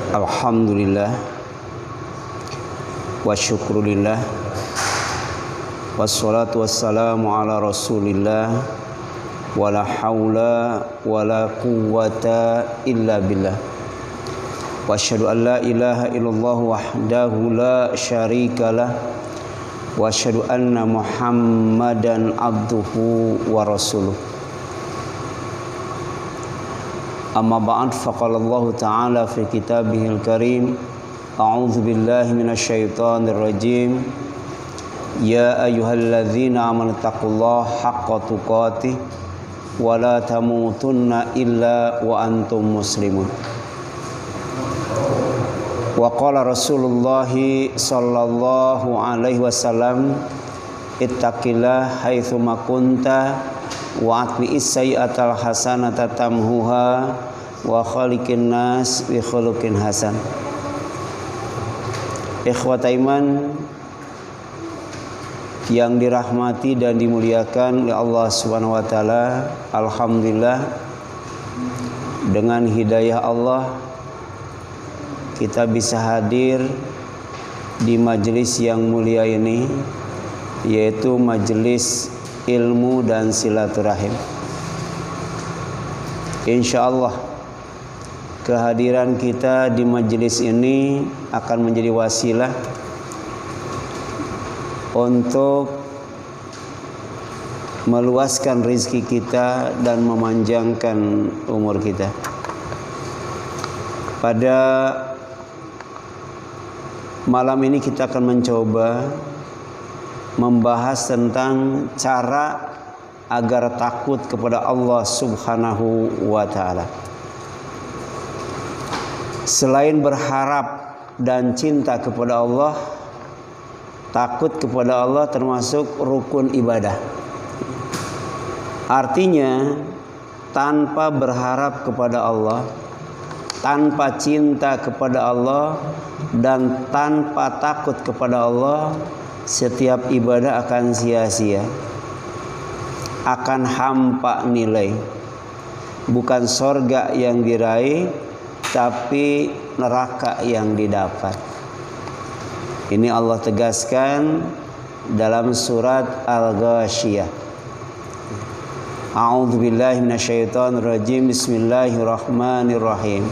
Alhamdulillah wa syukrulillah wassalatu wassalamu ala rasulillah wala hawla wala quwwata illa billah wa asyhadu an la ilaha illallah wahdahu la syarikalah wa asyhadu anna muhammadan abduhu wa rasuluh. Amma ba'd, faqala Allah Ta'ala fi kitabihil karim, a'udzu billahi minasyaitonir rajim, ya ayyuhalladzina amanu taqullaha haqqa tuqatih wa la tamutunna illa wa antum muslimun. Wa qala Rasulullah sallallahu alaihi wasallam, ittaqillah haitsu ma kunta wa atbi'is sayyi'atal hasanata tamhuha wa khaliqin nas bi khuluqin hasan. Ikhwat iman yang dirahmati dan dimuliakan oleh Allah Subhanahu wa taala, alhamdulillah dengan hidayah Allah kita bisa hadir di majelis yang mulia ini, yaitu majelis ilmu dan silaturahim. Insyaallah kehadiran kita di majelis ini akan menjadi wasilah untuk meluaskan rezeki kita dan memanjangkan umur kita. Pada malam ini kita akan mencoba membahas tentang cara agar takut kepada Allah Subhanahu wa taala. Selain berharap dan cinta kepada Allah, takut kepada Allah termasuk rukun ibadah. Artinya, tanpa berharap kepada Allah, tanpa cinta kepada Allah, dan tanpa takut kepada Allah, setiap ibadah akan sia-sia, akan hampa nilai. Bukan sorga yang diraih, tapi neraka yang didapat. Ini Allah tegaskan dalam surat Al-Ghasyiyah. A'udzu billahi minasyaitonir rajim. Bismillahirrahmanirrahim.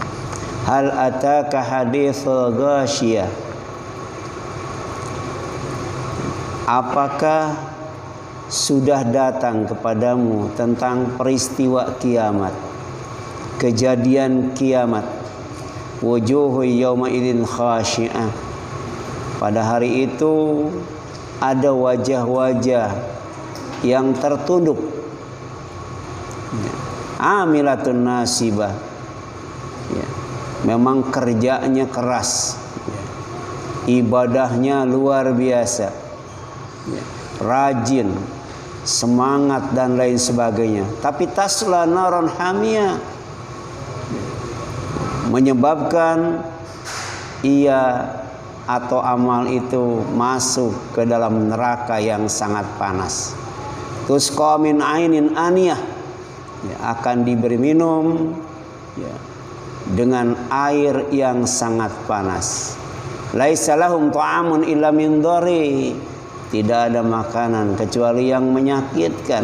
Hal ataka haditsul ghasyiyah? Apakah sudah datang kepadamu tentang peristiwa kiamat, kejadian kiamat? Wujuhu yawma idzin khashi'ah. Pada hari itu ada wajah-wajah yang tertunduk, amilatun nasibah, ya, memang kerjanya keras, ya, ibadahnya luar biasa, ya, rajin, semangat dan lain sebagainya. Tapi tasla naron hamiyah, menyebabkan ia atau amal itu masuk ke dalam neraka yang sangat panas. Tusqa min ainin aniyah, ya, akan diberi minum, ya, dengan air yang sangat panas. Laisa lahum ta'amun illa min dhari, tidak ada makanan kecuali yang menyakitkan.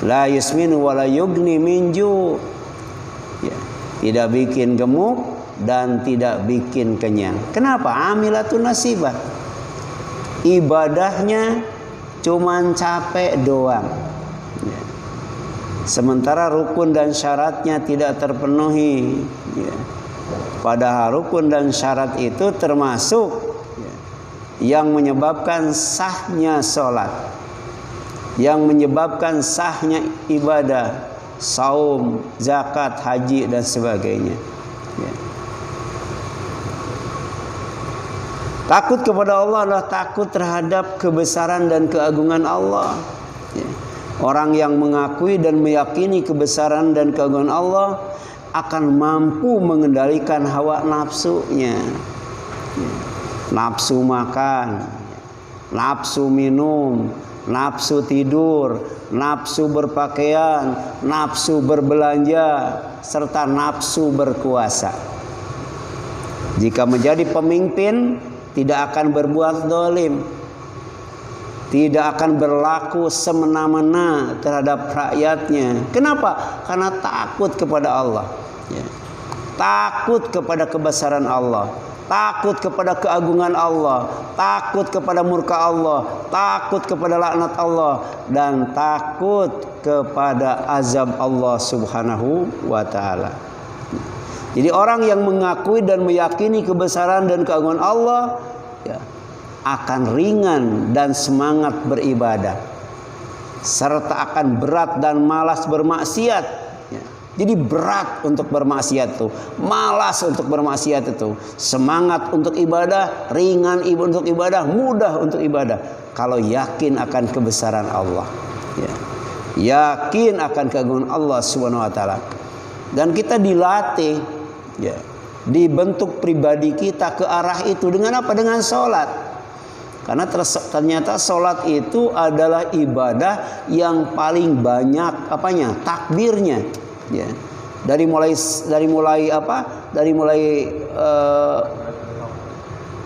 La yusminu wa la yugni min ju', ya, tidak bikin gemuk dan tidak bikin kenyang. Kenapa? Amilatun nasibah. Ibadahnya cuman capek doang, ya. Sementara rukun dan syaratnya tidak terpenuhi, ya. Padahal rukun dan syarat itu termasuk, ya, yang menyebabkan sahnya sholat, yang menyebabkan sahnya ibadah, saum, zakat, haji dan sebagainya, ya. Takut kepada Allah adalah takut terhadap kebesaran dan keagungan Allah, ya. Orang yang mengakui dan meyakini kebesaran dan keagungan Allah akan mampu mengendalikan hawa nafsunya, ya. Nafsu makan, nafsu minum, nafsu tidur, nafsu berpakaian, nafsu berbelanja, serta nafsu berkuasa. Jika menjadi pemimpin tidak akan berbuat zalim, tidak akan berlaku semena-mena terhadap rakyatnya. Kenapa? Karena takut kepada Allah, ya. Takut kepada kebesaran Allah, takut kepada keagungan Allah, takut kepada murka Allah, takut kepada laknat Allah, dan takut kepada azab Allah Subhanahu wa ta'ala. Jadi orang yang mengakui dan meyakini kebesaran dan keagungan Allah, ya, akan ringan dan semangat beribadah, serta akan berat dan malas bermaksiat, ya. Jadi berat untuk bermaksiat itu, malas untuk bermaksiat itu, semangat untuk ibadah, ringan untuk ibadah, mudah untuk ibadah. Kalau yakin akan kebesaran Allah, ya. Yakin akan keagungan Allah Subhanahu wa ta'ala. Dan kita dilatih, ya, dibentuk pribadi kita ke arah itu dengan apa? Dengan sholat. Karena ternyata sholat itu adalah ibadah yang paling banyak apanya? Takbirnya. Ya. Dari mulai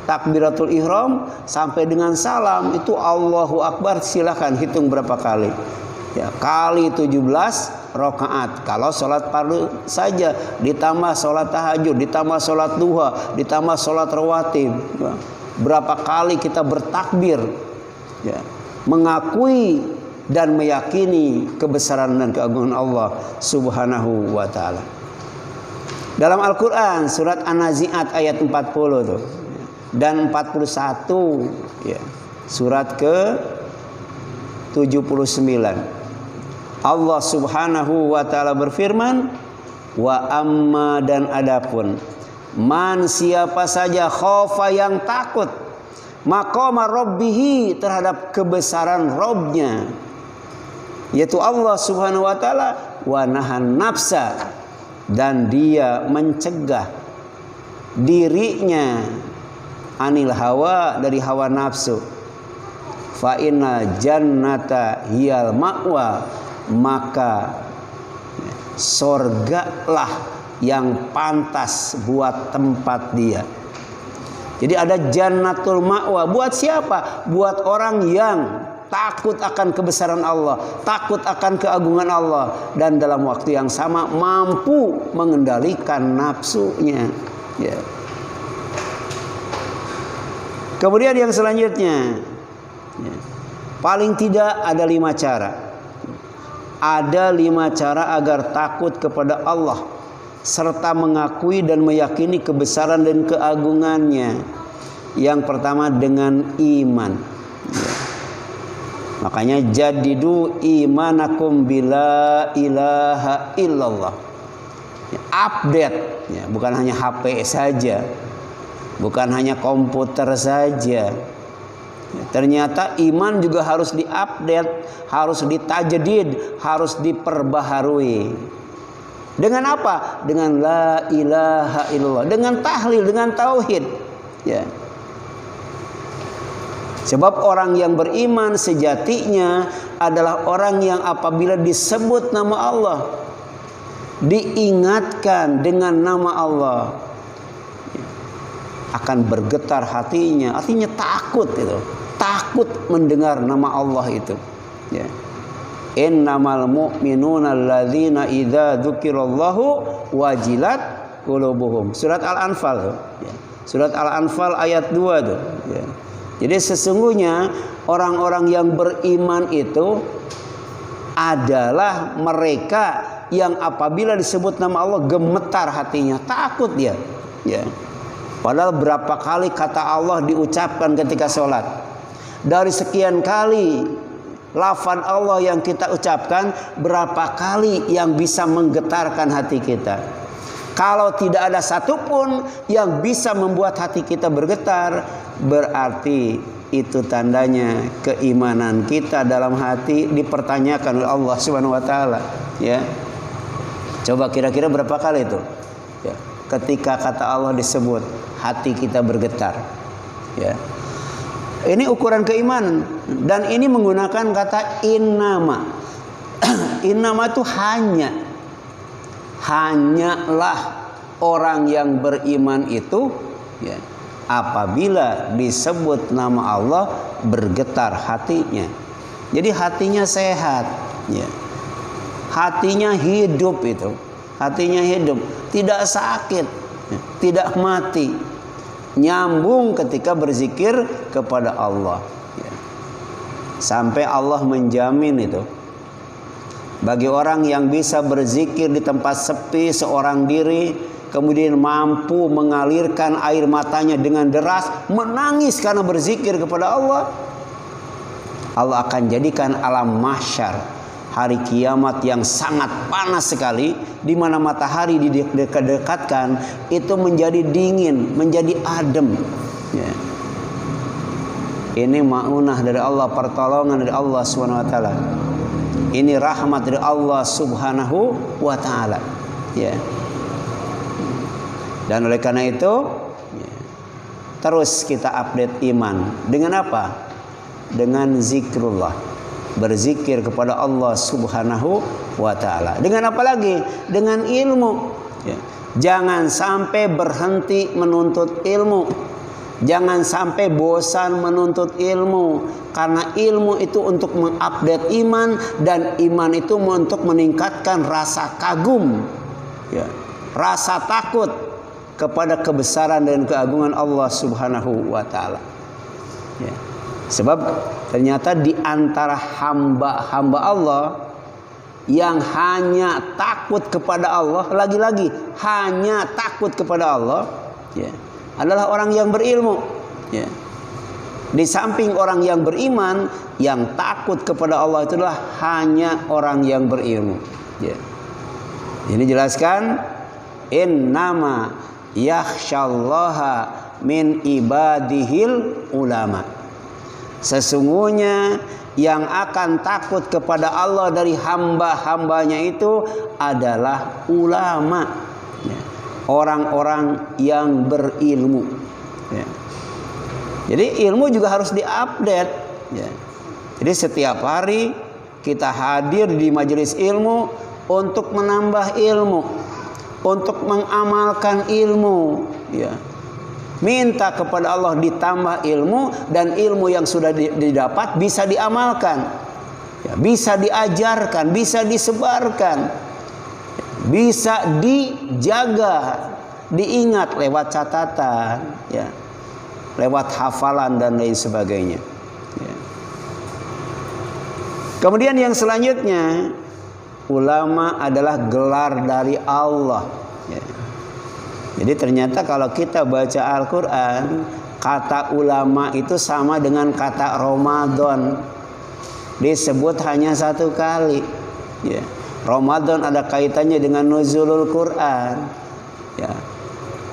takbiratul ihram sampai dengan salam itu Allahu Akbar, silakan hitung berapa kali. Ya, kali 17 rakaat. Kalau sholat fardu saja, ditambah sholat tahajud, ditambah sholat duha, ditambah sholat rawatib. Ya. Berapa kali kita bertakbir, ya, mengakui dan meyakini kebesaran dan keagungan Allah Subhanahu wa ta'ala. Dalam Al-Quran surat An-Nazi'at ayat 40 tuh, dan 41, ya, surat ke 79, Allah Subhanahu wa ta'ala berfirman, wa amma, dan adapun man, siapa saja, khofa, yang takut, maqama rabbihi, terhadap kebesaran Rabbnya, yaitu Allah Subhanahu wa ta'ala, wa nahan nafsa, dan dia mencegah dirinya anil hawa, dari hawa nafsu, fa inna jannata hiyal ma'wa, maka sorgalah yang pantas buat tempat dia. Jadi ada jannatul ma'wa. Buat siapa? Buat orang yang takut akan kebesaran Allah, takut akan keagungan Allah, dan dalam waktu yang sama mampu mengendalikan nafsunya, ya. Kemudian yang selanjutnya, ya, paling tidak ada 5 cara. Ada 5 cara agar takut kepada Allah serta mengakui dan meyakini kebesaran dan keagungannya. Yang pertama dengan iman, ya. Makanya jadidu imanakum bila ilaha illallah, ya, update, ya, bukan hanya HP saja, bukan hanya komputer saja, ya, ternyata iman juga harus diupdate, harus ditajdid, harus diperbaharui. Dengan apa? Dengan la ilaha illallah, dengan tahlil, dengan tauhid, ya. Sebab orang yang beriman sejatinya adalah orang yang apabila disebut nama Allah, diingatkan dengan nama Allah, akan bergetar hatinya, artinya takut itu, takut mendengar nama Allah itu, ya. Innamal mu'minuna alladzina idza dzukirallahu wajilat qulubuhum. Surat Al-Anfal, ya. Surat Al-Anfal ayat 2 tuh, ya. Jadi sesungguhnya orang-orang yang beriman itu adalah mereka yang apabila disebut nama Allah gemetar hatinya, takut dia, ya. Padahal berapa kali kata Allah diucapkan ketika sholat? Dari sekian kali lafaz Allah yang kita ucapkan, berapa kali yang bisa menggetarkan hati kita? Kalau tidak ada satupun yang bisa membuat hati kita bergetar, berarti itu tandanya keimanan kita dalam hati dipertanyakan oleh Allah Subhanahu wa ta'ala, ya. Coba kira-kira berapa kali itu, ya, ketika kata Allah disebut hati kita bergetar, ya. Ini ukuran keimanan, dan ini menggunakan kata innama. Innama itu hanyalah orang yang beriman itu ya. Apabila disebut nama Allah bergetar hatinya. Jadi hatinya sehat, ya. Hatinya hidup itu. Hatinya hidup, tidak sakit, ya. Tidak mati. Nyambung ketika berzikir kepada Allah, ya. Sampai Allah menjamin itu. Bagi orang yang bisa berzikir di tempat sepi seorang diri, kemudian mampu mengalirkan air matanya dengan deras, menangis karena berzikir kepada Allah, Allah akan jadikan alam mahsyar, hari kiamat yang sangat panas sekali, di mana matahari didekat-dekatkan itu menjadi dingin, menjadi adem, ya. Ini ma'unah dari Allah, pertolongan dari Allah Subhanahu wa taala. Ini rahmat dari Allah Subhanahu wa taala, ya. Dan oleh karena itu, ya, terus kita update iman dengan apa? Dengan zikrullah, berzikir kepada Allah Subhanahu wa taala. Dengan apa lagi? Dengan ilmu, ya. Jangan sampai berhenti menuntut ilmu. Jangan sampai bosan menuntut ilmu, karena ilmu itu untuk mengupdate iman, dan iman itu untuk meningkatkan rasa kagum, ya, rasa takut kepada kebesaran dan keagungan Allah Subhanahu wa taala. Ya. Sebab ternyata di antara hamba-hamba Allah yang hanya takut kepada Allah, lagi-lagi hanya takut kepada Allah, ya, adalah orang yang berilmu, ya. Di samping orang yang beriman, yang takut kepada Allah itu adalah hanya orang yang berilmu, ya. Ini jelaskan, innama yakhsyallaha min ibadihil ulama. Sesungguhnya yang akan takut kepada Allah dari hamba-hambanya itu adalah ulama, ya. Orang-orang yang berilmu, ya. Jadi ilmu juga harus diupdate, ya. Jadi setiap hari kita hadir di majelis ilmu untuk menambah ilmu, untuk mengamalkan ilmu, ya. Minta kepada Allah ditambah ilmu, dan ilmu yang sudah didapat bisa diamalkan, ya, bisa diajarkan, bisa disebarkan, bisa dijaga, diingat lewat catatan, ya, lewat hafalan dan lain sebagainya, ya. Kemudian yang selanjutnya, ulama adalah gelar dari Allah, ya. Jadi ternyata kalau kita baca Al-Quran, kata ulama itu sama dengan kata Ramadan, disebut hanya satu kali, ya. Ramadan ada kaitannya dengan nuzulul Quran, ya.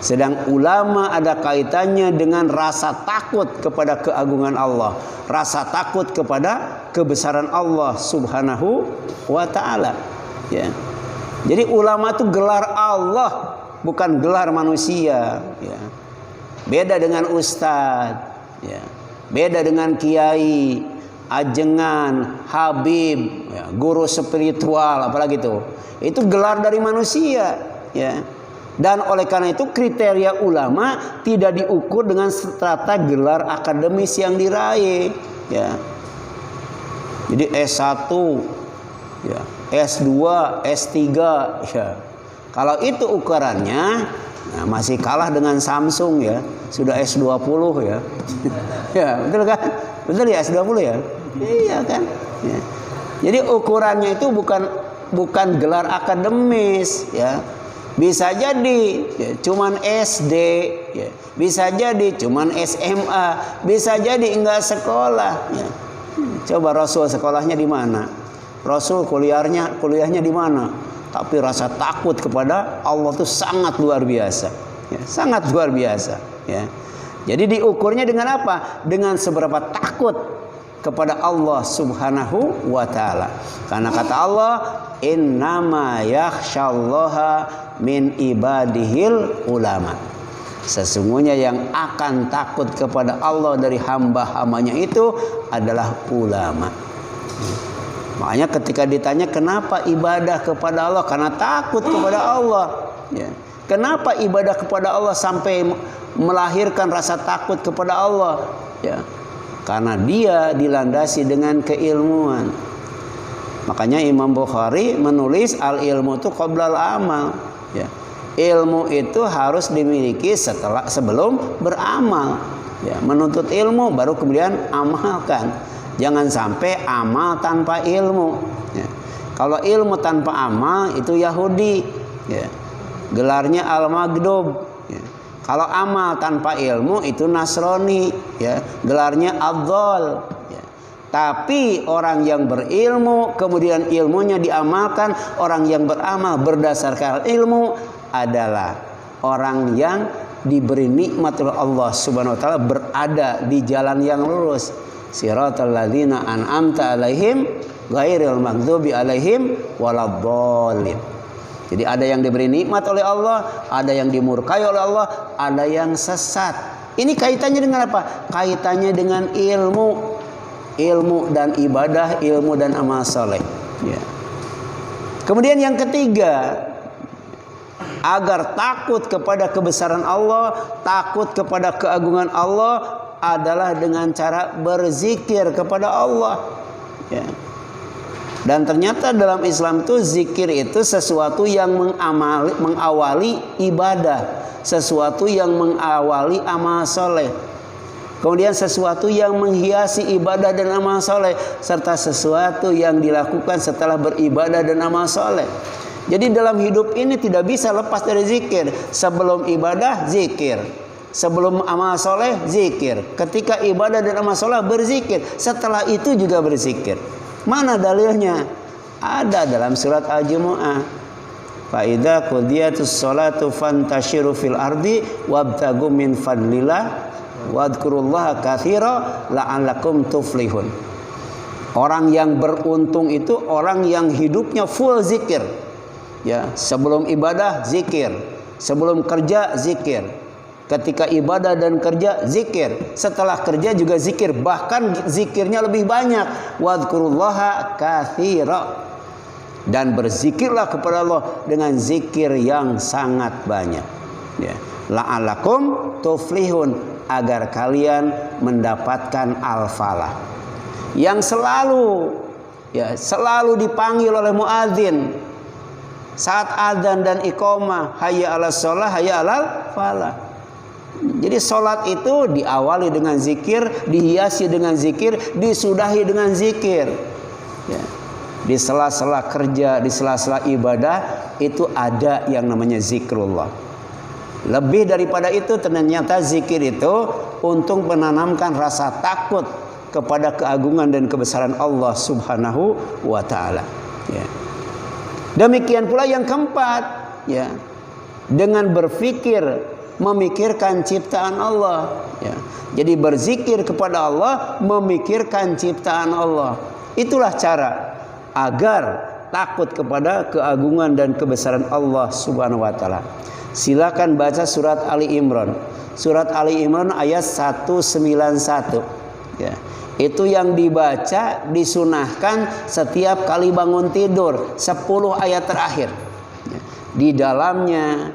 Sedang ulama ada kaitannya dengan rasa takut kepada keagungan Allah, rasa takut kepada kebesaran Allah Subhanahu wa taala, ya. Jadi ulama itu gelar Allah, bukan gelar manusia, ya. Beda dengan ustadz, ya. Beda dengan kiai, ajengan, habib, ya, guru spiritual, apalagi itu gelar dari manusia, ya. Dan oleh karena itu kriteria ulama tidak diukur dengan strata gelar akademis yang diraih, ya. Jadi S1, ya, S2, S3, ya. Kalau itu ukurannya, nah, masih kalah dengan Samsung, ya. Sudah S20, ya. Ya, betul kan? Betul ya, S20 ya? Iya kan? Ya. Jadi ukurannya itu bukan gelar akademis, ya. Bisa jadi, ya, cuman SD, ya. Bisa jadi cuman SMA, bisa jadi enggak sekolah, ya. Coba Rasul sekolahnya di mana? Rasul kuliahnya di mana? Tapi rasa takut kepada Allah itu sangat luar biasa, ya. Sangat luar biasa, ya. Jadi diukurnya dengan apa? Dengan seberapa takut kepada Allah Subhanahu wa taala. Karena kata Allah, innama yakhsyallaha min ibadihil ulama. Sesungguhnya yang akan takut kepada Allah dari hamba-hambanya itu adalah ulama. Makanya ketika ditanya kenapa ibadah kepada Allah, karena takut kepada Allah, ya. Kenapa ibadah kepada Allah sampai melahirkan rasa takut kepada Allah? Ya, karena dia dilandasi dengan keilmuan. Makanya Imam Bukhari menulis al ilmu itu qoblal amal. Ya, ilmu itu harus dimiliki sebelum beramal. Ya, menuntut ilmu baru kemudian amalkan. Jangan sampai amal tanpa ilmu. Ya. Kalau ilmu tanpa amal itu Yahudi, ya. Gelarnya al-maghdub. Ya. Kalau amal tanpa ilmu itu Nasrani, ya. Gelarnya ad-dhal. Ya. Tapi orang yang berilmu kemudian ilmunya diamalkan, orang yang beramal berdasarkan ilmu adalah orang yang diberi nikmat oleh Allah Subhanahu wa taala, berada di jalan yang lurus. Siratal ladzina an'amta alaihim ghairil maghdubi alaihim waladhdallin. Jadi ada yang diberi nikmat oleh Allah, ada yang dimurkai oleh Allah, ada yang sesat. Ini kaitannya dengan apa? Kaitannya dengan ilmu. Ilmu dan ibadah, ilmu dan amal soleh. Ya. Kemudian yang ketiga, agar takut kepada kebesaran Allah, takut kepada keagungan Allah adalah dengan cara berzikir kepada Allah. Ya. Dan ternyata dalam Islam itu zikir itu sesuatu yang mengawali ibadah, sesuatu yang mengawali amal soleh, kemudian sesuatu yang menghiasi ibadah dan amal soleh, serta sesuatu yang dilakukan setelah beribadah dan amal soleh. Jadi dalam hidup ini tidak bisa lepas dari zikir. Sebelum ibadah zikir, sebelum amal soleh zikir, ketika ibadah dan amal soleh berzikir, setelah itu juga berzikir. Mana dalilnya? Ada dalam surat Al-Jumu'ah. Fa idza qudiyatus sholatu fantashiru fil ardi wabtagu min fadlillah wadhkurullaha katsira la'allakum tuflihun. Orang yang beruntung itu orang yang hidupnya full zikir. Ya, sebelum ibadah zikir, sebelum kerja zikir, ketika ibadah dan kerja zikir, setelah kerja juga zikir, bahkan zikirnya lebih banyak. Wadhkurullaha katsira, dan berzikirlah kepada Allah dengan zikir yang sangat banyak. Ya, la'allakum tuflihun, agar kalian mendapatkan al-falah. Yang selalu dipanggil oleh muadzin saat adzan dan iqamah, hayya 'alas shalah, hayya 'alal falah. Jadi sholat itu diawali dengan zikir, dihiasi dengan zikir, disudahi dengan zikir. Ya. Di sela-sela kerja, di sela-sela ibadah itu ada yang namanya zikrullah. Lebih daripada itu, ternyata zikir itu untuk menanamkan rasa takut kepada keagungan dan kebesaran Allah Subhanahu wa taala. Ya. Demikian pula yang keempat, ya, dengan berfikir, memikirkan ciptaan Allah. Ya. Jadi berzikir kepada Allah, memikirkan ciptaan Allah. Itulah cara agar takut kepada keagungan dan kebesaran Allah Subhanahu wa taala. Silakan baca surat Ali Imran. Surat Ali Imran ayat 191. Ya. Itu yang dibaca, disunahkan setiap kali bangun tidur, 10 ayat terakhir. Ya. Di dalamnya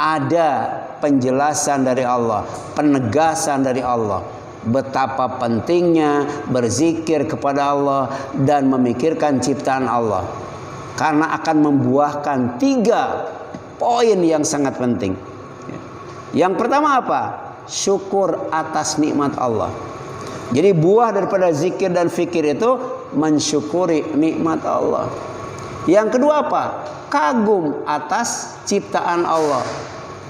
ada penjelasan dari Allah, penegasan dari Allah, betapa pentingnya berzikir kepada Allah dan memikirkan ciptaan Allah, karena akan membuahkan 3 poin yang sangat penting. Yang pertama apa? Syukur atas nikmat Allah. Jadi buah daripada zikir dan fikir itu mensyukuri nikmat Allah. Yang kedua apa? Kagum atas ciptaan Allah,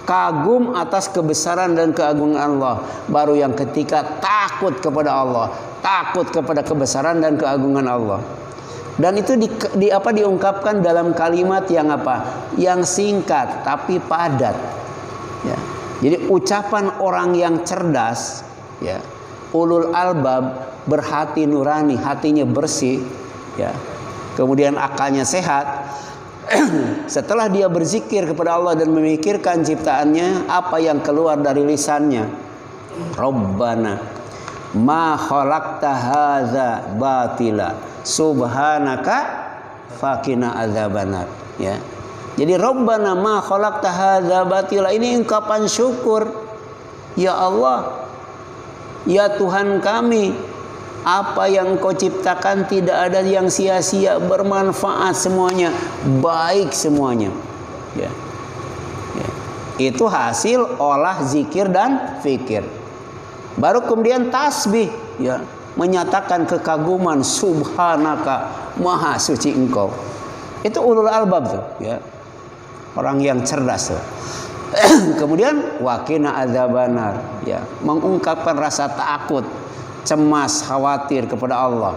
kagum atas kebesaran dan keagungan Allah. Baru yang ketiga, takut kepada Allah, takut kepada kebesaran dan keagungan Allah. Dan itu diungkapkan dalam kalimat yang apa? Yang singkat tapi padat. Ya. Jadi ucapan orang yang cerdas, ya, ulul albab, berhati nurani, hatinya bersih, ya, kemudian akalnya sehat. Setelah dia berzikir kepada Allah dan memikirkan ciptaannya, apa yang keluar dari lisannya? Rabbana ma khalaqta hadza batila subhanaka faqina adzabannar. Ya. Jadi Rabbana ma khalaqta hadza batila, ini ungkapan syukur. Ya Allah, ya Tuhan kami, apa yang Kau ciptakan tidak ada yang sia-sia, bermanfaat semuanya, baik semuanya. Ya. Ya. Itu hasil olah zikir dan fikir. Baru kemudian tasbih, ya, menyatakan kekaguman, subhanaka, maha suci Engkau. Itu ulul albab tuh, ya. Orang yang cerdas tuh. Kemudian waqina adzabannar, ya, mengungkapkan rasa takut, cemas, khawatir kepada Allah.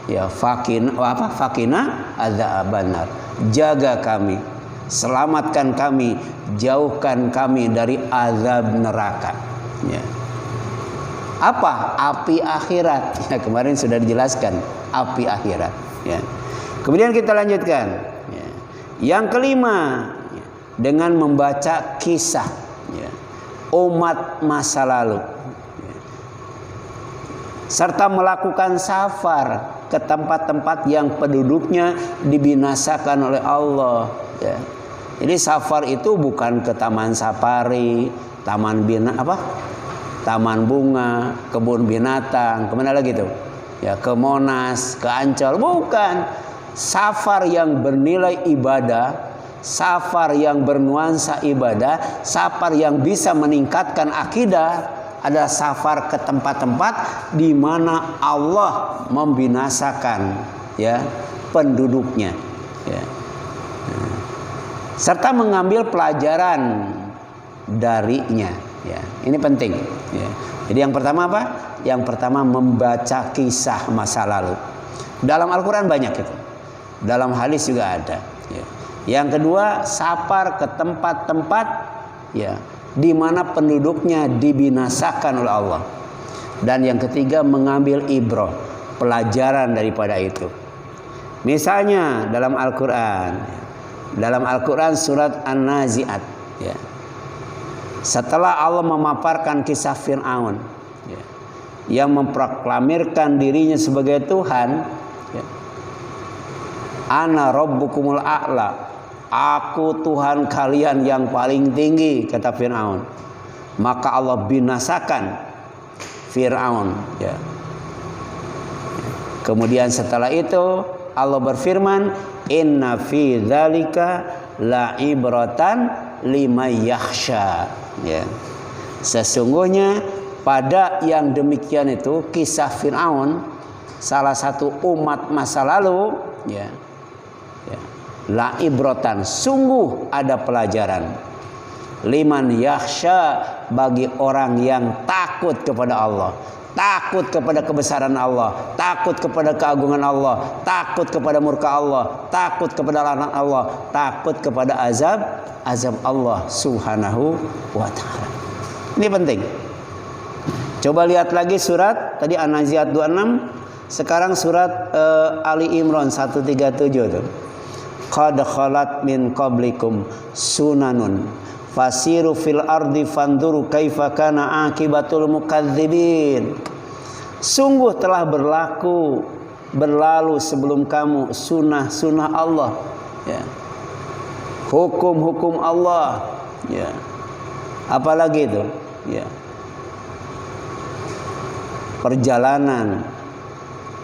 Ya, faqina adzabannar. Jaga kami, selamatkan kami, jauhkan kami dari azab neraka. Ya. Apa? Api akhirat. Ya, kemarin sudah dijelaskan api akhirat. Ya. Kemudian kita lanjutkan. Ya. Yang kelima, ya, dengan membaca kisah, ya, umat masa lalu, ya, serta melakukan safar ke tempat-tempat yang penduduknya dibinasakan oleh Allah. Ya. Jadi safar itu bukan ke taman safari, taman taman bunga, kebun binatang, kemana lagi tuh? Ya, ke Monas, ke Ancol, bukan. Safar yang bernilai ibadah, safar yang bernuansa ibadah, safar yang bisa meningkatkan akidah adalah safar ke tempat-tempat di mana Allah membinasakan, ya, penduduknya, ya. Serta mengambil pelajaran darinya. Ya, ini penting. Ya. Jadi yang pertama apa? Yang pertama membaca kisah masa lalu. Dalam Al-Quran banyak itu. Dalam hadis juga ada. Ya. Yang kedua, safar ke tempat-tempat, ya, di mana penduduknya dibinasakan oleh Allah. Dan yang ketiga, mengambil ibrah, pelajaran daripada itu. Misalnya dalam Al-Quran, surat An-Nazi'at, ya. Setelah Allah memaparkan kisah Fir'aun, ya, yang memproklamirkan dirinya sebagai Tuhan, ya, Ana rabbukumul a'la, aku Tuhan kalian yang paling tinggi, kata Fir'aun. Maka Allah binasakan Fir'aun, ya. Kemudian setelah itu Allah berfirman, inna fi dzalika la ibratan liman yakhsha. Ya. Sesungguhnya pada yang demikian itu, kisah Fir'aun, salah satu umat masa lalu, ya, ya, la ibratan, sungguh ada pelajaran, liman yakhsha, bagi orang yang takut kepada Allah, takut kepada kebesaran Allah, takut kepada keagungan Allah, takut kepada murka Allah, takut kepada laknat Allah, takut kepada azab Allah Subhanahu wa ta'ala. Ini penting. Coba lihat lagi surat tadi An-Nazi'at 26, sekarang surat Ali Imran 137 tuh. Qad khalat min qablikum sunanun fasiru fil ardi fanduru kaifa kana akibatul mukadzibin. Sungguh telah berlalu sebelum kamu sunnah Allah, ya, hukum-hukum Allah, ya. Apalagi itu, ya, perjalanan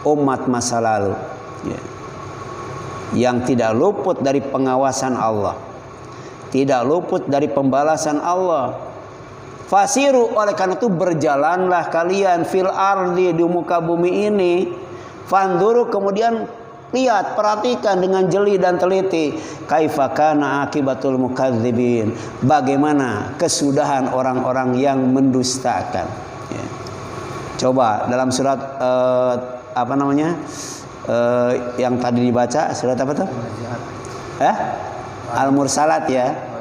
umat masa lalu, ya, yang tidak luput dari pengawasan Allah, tidak luput dari pembalasan Allah. Fasiru, oleh karena itu berjalanlah kalian fil ardi, di muka bumi ini. Fanduru, kemudian lihat, perhatikan dengan jeli dan teliti. Kaifa kana akibatul mukadzibin, bagaimana kesudahan orang-orang yang mendustakan. Ya. Coba dalam surat yang tadi dibaca, surat apa tuh? Al-Mursalat, ya.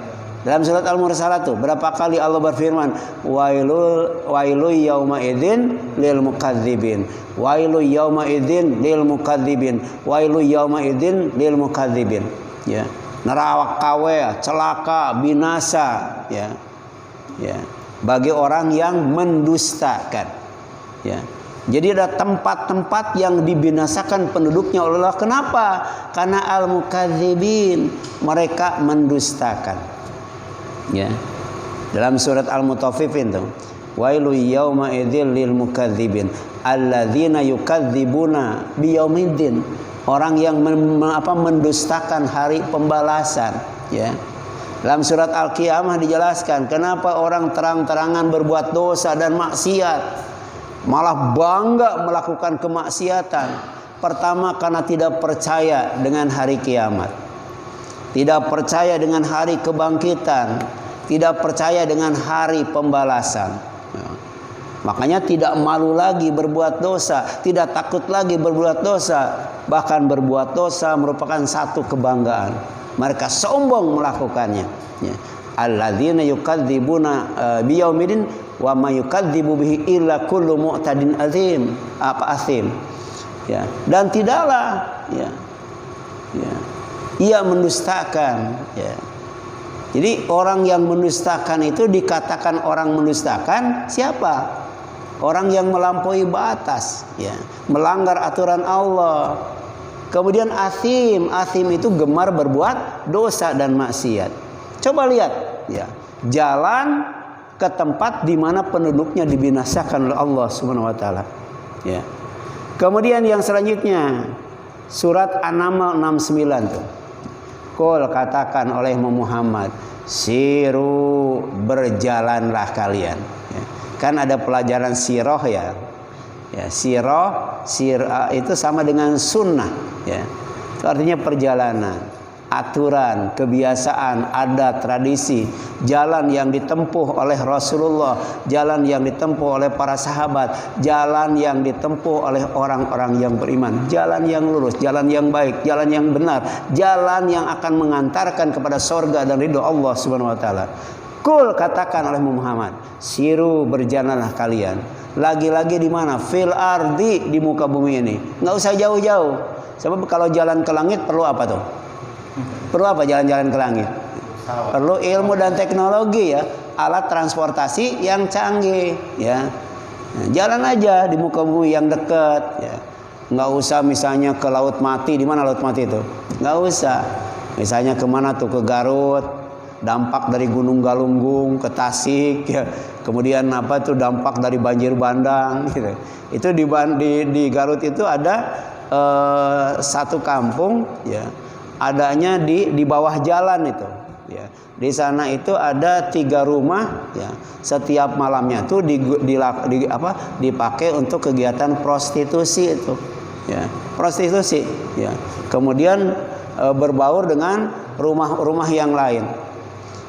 Dalam surat Al-Mursalat tuh berapa kali Allah berfirman, wailu yauma idzin lil mukadzibin, wailu yauma idzin lil mukadzibin, wailu yauma idzin lil mukadzibin. Ya. Neraka, celaka, binasa, ya. Ya. Bagi orang yang mendustakan. Ya. Jadi ada tempat-tempat yang dibinasakan penduduknya oleh Allah. Kenapa? Karena al-mukadzibin, mereka mendustakan. Ya. Dalam surat Al-Mutaffifin tuh, wailu yauma idzil lil mukadzibin alladzina yukadzibuna biyaumiddin. Orang yang mendustakan hari pembalasan, ya. Dalam surat Al-Qiyamah dijelaskan kenapa orang terang-terangan berbuat dosa dan maksiat malah bangga melakukan kemaksiatan. Pertama, karena tidak percaya dengan hari kiamat, tidak percaya dengan hari kebangkitan, tidak percaya dengan hari pembalasan. Makanya tidak malu lagi berbuat dosa, tidak takut lagi berbuat dosa. Bahkan berbuat dosa merupakan satu kebanggaan. Mereka sombong melakukannya. Alladzina yukadzibuna biyaumiddin wa ma yukadzibu bihi illa kullu mu'tadin azim, asim. Ya, dan tidaklah ia mendustakan, ya. Jadi orang yang mendustakan itu dikatakan orang mendustakan siapa? Orang yang melampaui batas, ya, melanggar aturan Allah. Kemudian asim itu gemar berbuat dosa dan maksiat. Coba lihat, ya, jalan ke tempat di mana penduduknya dibinasakan oleh Allah Subhanahu wa taala. Ya. Kemudian yang selanjutnya surat An-Naml 69 tuh. Qul, katakan oleh Muhammad, siru, berjalanlah kalian. Ya. Kan ada pelajaran sirah, ya. Ya, sirah itu sama dengan sunnah, ya. Itu artinya perjalanan, aturan, kebiasaan, adat, tradisi, jalan yang ditempuh oleh Rasulullah, jalan yang ditempuh oleh para sahabat, jalan yang ditempuh oleh orang-orang yang beriman, jalan yang lurus, jalan yang baik, jalan yang benar, jalan yang akan mengantarkan kepada surga dan ridho Allah Subhanahu wa taala. Qul, katakan oleh Muhammad, siru, berjalanlah kalian. Lagi-lagi di mana? Fil ardi, di muka bumi ini. Nggak usah jauh-jauh. Sebab kalau jalan ke langit perlu apa tuh? Perlu apa jalan-jalan ke langit? Perlu ilmu dan teknologi, ya, alat transportasi yang canggih, ya. Nah, jalan aja di muka bumi yang dekat, ya. Nggak usah misalnya ke Laut Mati. Di mana Laut Mati itu? Nggak usah. Misalnya kemana tuh? Ke Garut. Dampak dari Gunung Galunggung ke Tasik, ya. Kemudian apa tuh dampak dari banjir bandang, gitu. Itu di Garut itu ada satu kampung, ya. Adanya di bawah jalan itu, ya. Di sana itu ada 3 rumah, ya. Setiap malamnya tuh dipakai untuk kegiatan prostitusi itu, ya. Prostitusi, ya. Kemudian berbaur dengan rumah-rumah yang lain.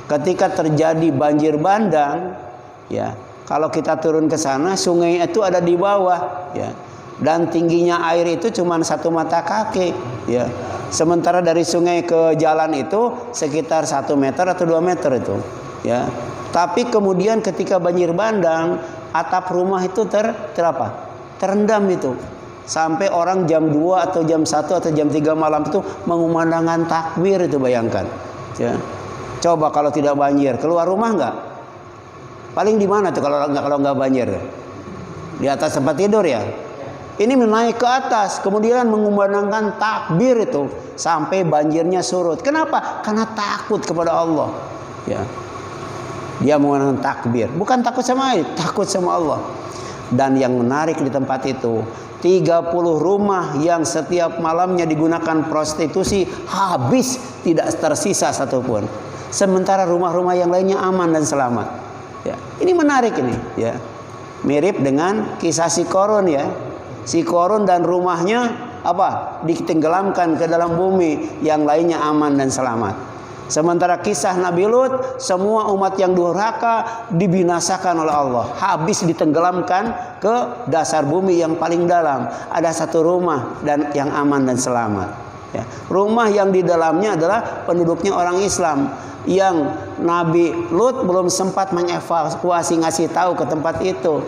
Ketika terjadi banjir bandang, ya, kalau kita turun ke sana, sungai itu ada di bawah, ya. Dan tingginya air itu cuma 1 mata kaki, ya. Sementara dari sungai ke jalan itu sekitar 1 meter atau 2 meter itu, ya. Tapi kemudian ketika banjir bandang, atap rumah itu terendam itu. Sampai orang jam 2 atau jam 1 atau jam 3 malam itu mengumandangkan takbir itu, bayangkan, ya. Coba kalau tidak banjir, keluar rumah nggak? Paling di mana tuh kalau nggak banjir? Di atas tempat tidur, ya. Ini menaik ke atas, kemudian mengumandangkan takbir itu sampai banjirnya surut. Kenapa? Karena takut kepada Allah, ya. Dia mengumandangkan takbir, bukan takut sama air, takut sama Allah. Dan yang menarik di tempat itu, 30 rumah yang setiap malamnya digunakan prostitusi habis, tidak tersisa satupun. Sementara rumah-rumah yang lainnya aman dan selamat, ya. Ini menarik ini, ya. Mirip dengan kisah si Korun, ya. Si Korun dan rumahnya ditenggelamkan ke dalam bumi, yang lainnya aman dan selamat. Sementara kisah Nabi Lut, semua umat yang durhaka dibinasakan oleh Allah, habis ditenggelamkan ke dasar bumi yang paling dalam. Ada 1 rumah dan yang aman dan selamat, ya. Rumah yang di dalamnya adalah penduduknya orang Islam, yang Nabi Lut belum sempat mengevakuasi, ngasih tahu ke tempat itu.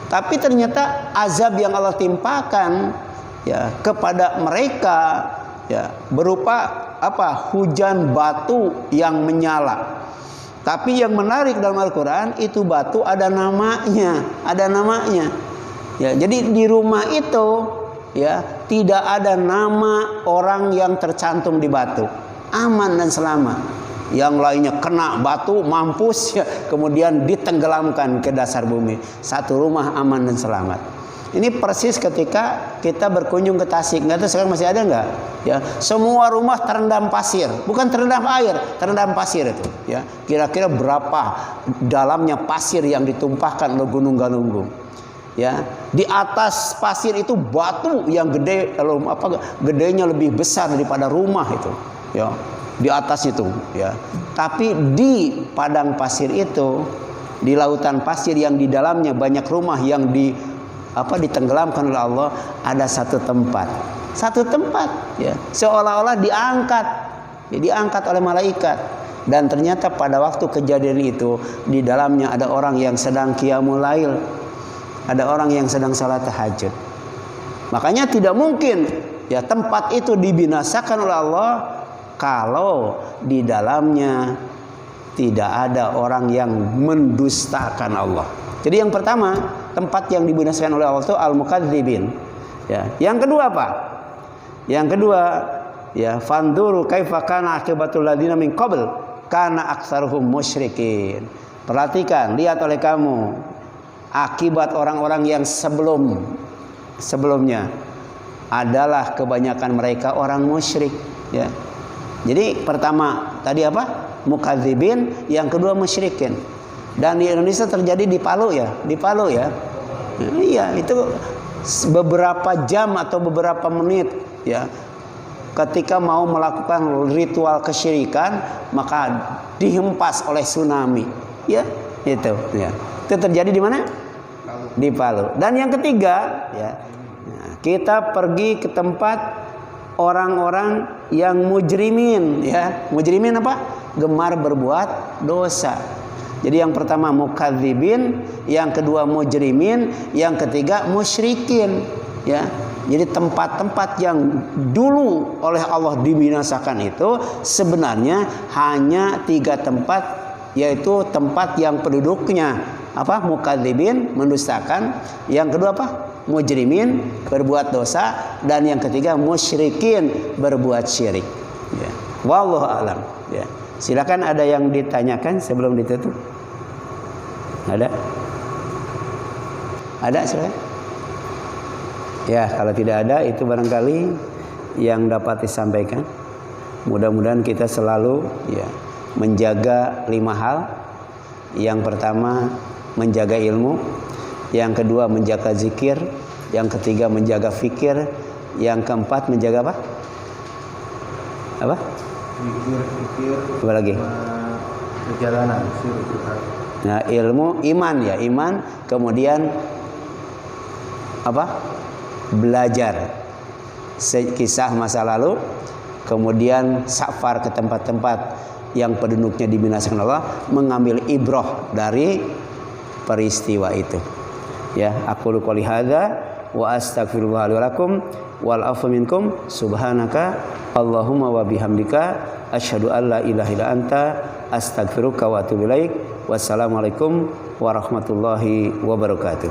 Tapi ternyata azab yang Allah timpakan, ya, kepada mereka, ya, berupa hujan batu yang menyala. Tapi yang menarik dalam Al-Quran itu batu ada namanya, Ya, jadi di rumah itu ya tidak ada nama orang yang tercantum di batu. Aman dan selamat. Yang lainnya kena batu, mampus ya, kemudian ditenggelamkan ke dasar bumi. Satu rumah aman dan selamat. Ini persis ketika kita berkunjung ke Tasik. Nggak tahu sekarang masih ada nggak? Ya, semua rumah terendam pasir, bukan terendam air, terendam pasir itu. Ya, kira-kira berapa dalamnya pasir yang ditumpahkan oleh Gunung Galunggung. Ya, di atas pasir itu batu yang gede, gedenya lebih besar daripada rumah itu. Ya, di atas itu. Ya, tapi di padang pasir itu, di lautan pasir yang di dalamnya banyak rumah yang ditenggelamkan oleh Allah, ada satu tempat ya, seolah-olah diangkat oleh malaikat. Dan ternyata pada waktu kejadian itu di dalamnya ada orang yang sedang qiyamul lail, ada orang yang sedang salat tahajud. Makanya tidak mungkin ya tempat itu dibinasakan oleh Allah kalau di dalamnya tidak ada orang yang mendustakan Allah. Jadi yang pertama, tempat yang dibinasakan oleh Allah itu al-mukadzibin. Ya. Yang kedua apa? Yang kedua, ya, fanduru kaifa kana akibatul ladina min qabl kana aktsaruhum musyrikin. Perhatikan, lihat oleh kamu akibat orang-orang yang sebelumnya adalah kebanyakan mereka orang musyrik, ya. Jadi pertama tadi apa? Mukadzibin, yang kedua musyrikin. Dan di Indonesia terjadi di Palu ya. Iya, itu beberapa jam atau beberapa menit ya. Ketika mau melakukan ritual kesyirikan, maka dihempas oleh tsunami. Ya, itu ya. Itu terjadi di mana? Di Palu. Dan yang ketiga ya, kita pergi ke tempat orang-orang yang mujrimin ya. Mujrimin apa? Gemar berbuat dosa. Jadi yang pertama mukadzibin, yang kedua mujrimin, yang ketiga musyrikin ya. Jadi tempat-tempat yang dulu oleh Allah dibinasakan itu sebenarnya hanya 3 tempat, yaitu tempat yang penduduknya apa? Mukadzibin, mendustakan, yang kedua apa? Mujrimin, berbuat dosa, dan yang ketiga musyrikin, berbuat syirik ya. Wallahu a'lam ya. Silakan, ada yang ditanyakan sebelum ditutup? Ada? Ada silakan. Ya, kalau tidak ada, itu barangkali yang dapat disampaikan. Mudah-mudahan kita selalu ya menjaga 5 hal. Yang pertama menjaga ilmu, yang kedua menjaga zikir, yang ketiga menjaga fikir, yang keempat menjaga apa? Apa? Fikir. Apa lagi? Perjalanan. Nah, ilmu, iman ya, iman, kemudian apa? Belajar kisah masa lalu, kemudian safar ke tempat-tempat yang penduduknya dibinasakan Allah, mengambil ibrah dari peristiwa itu. Ya, aqulu qouli hadza wa astaghfirullah li wa lakum wal afu minkum subhanaka Allahumma wa bihamdika asyhadu an la ilaha illa anta astaghfiruka wa atubu ilaik. Wassalamualaikum warahmatullahi wabarakatuh.